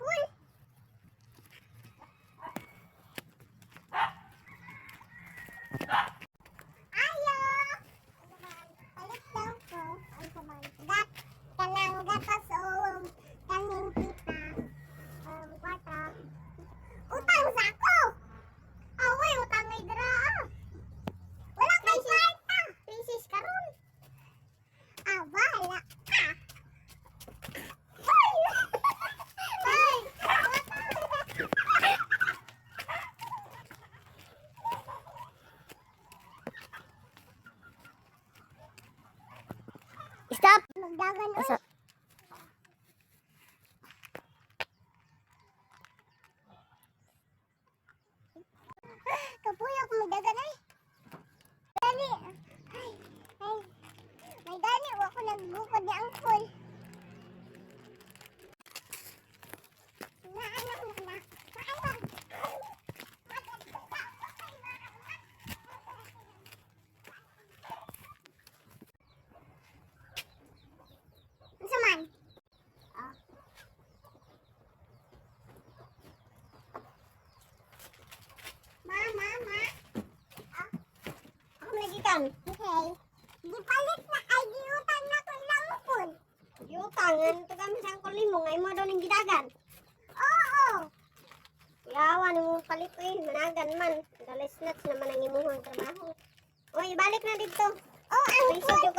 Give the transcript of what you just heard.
angkol. Ayo. Palit daw ko. Ay, kuman. Gat. Kanang gatas o kaning kita. Kwarta. Utang sa ako. Away, utang ay dira. Wala kay kwarta. Princess karon. Wala ka. Ay! Ay! Stop! Magdagan Asa? Kapuyo ko magdagan ay. Dali. Ay. Ay. May gani ako nagbukod ni angkol. Unsa man? Mama. Ako nagikan. Okay. Gipalit na ay giutang na ko langkol. Yutangan, taga misang kulimo, ngay mo daw ning gidagan. Oo. Yawan mo palit managan man. Dalis nuts naman ang imuhang trabaho. Oy, balik na dito. Oh, May angkol. sudyo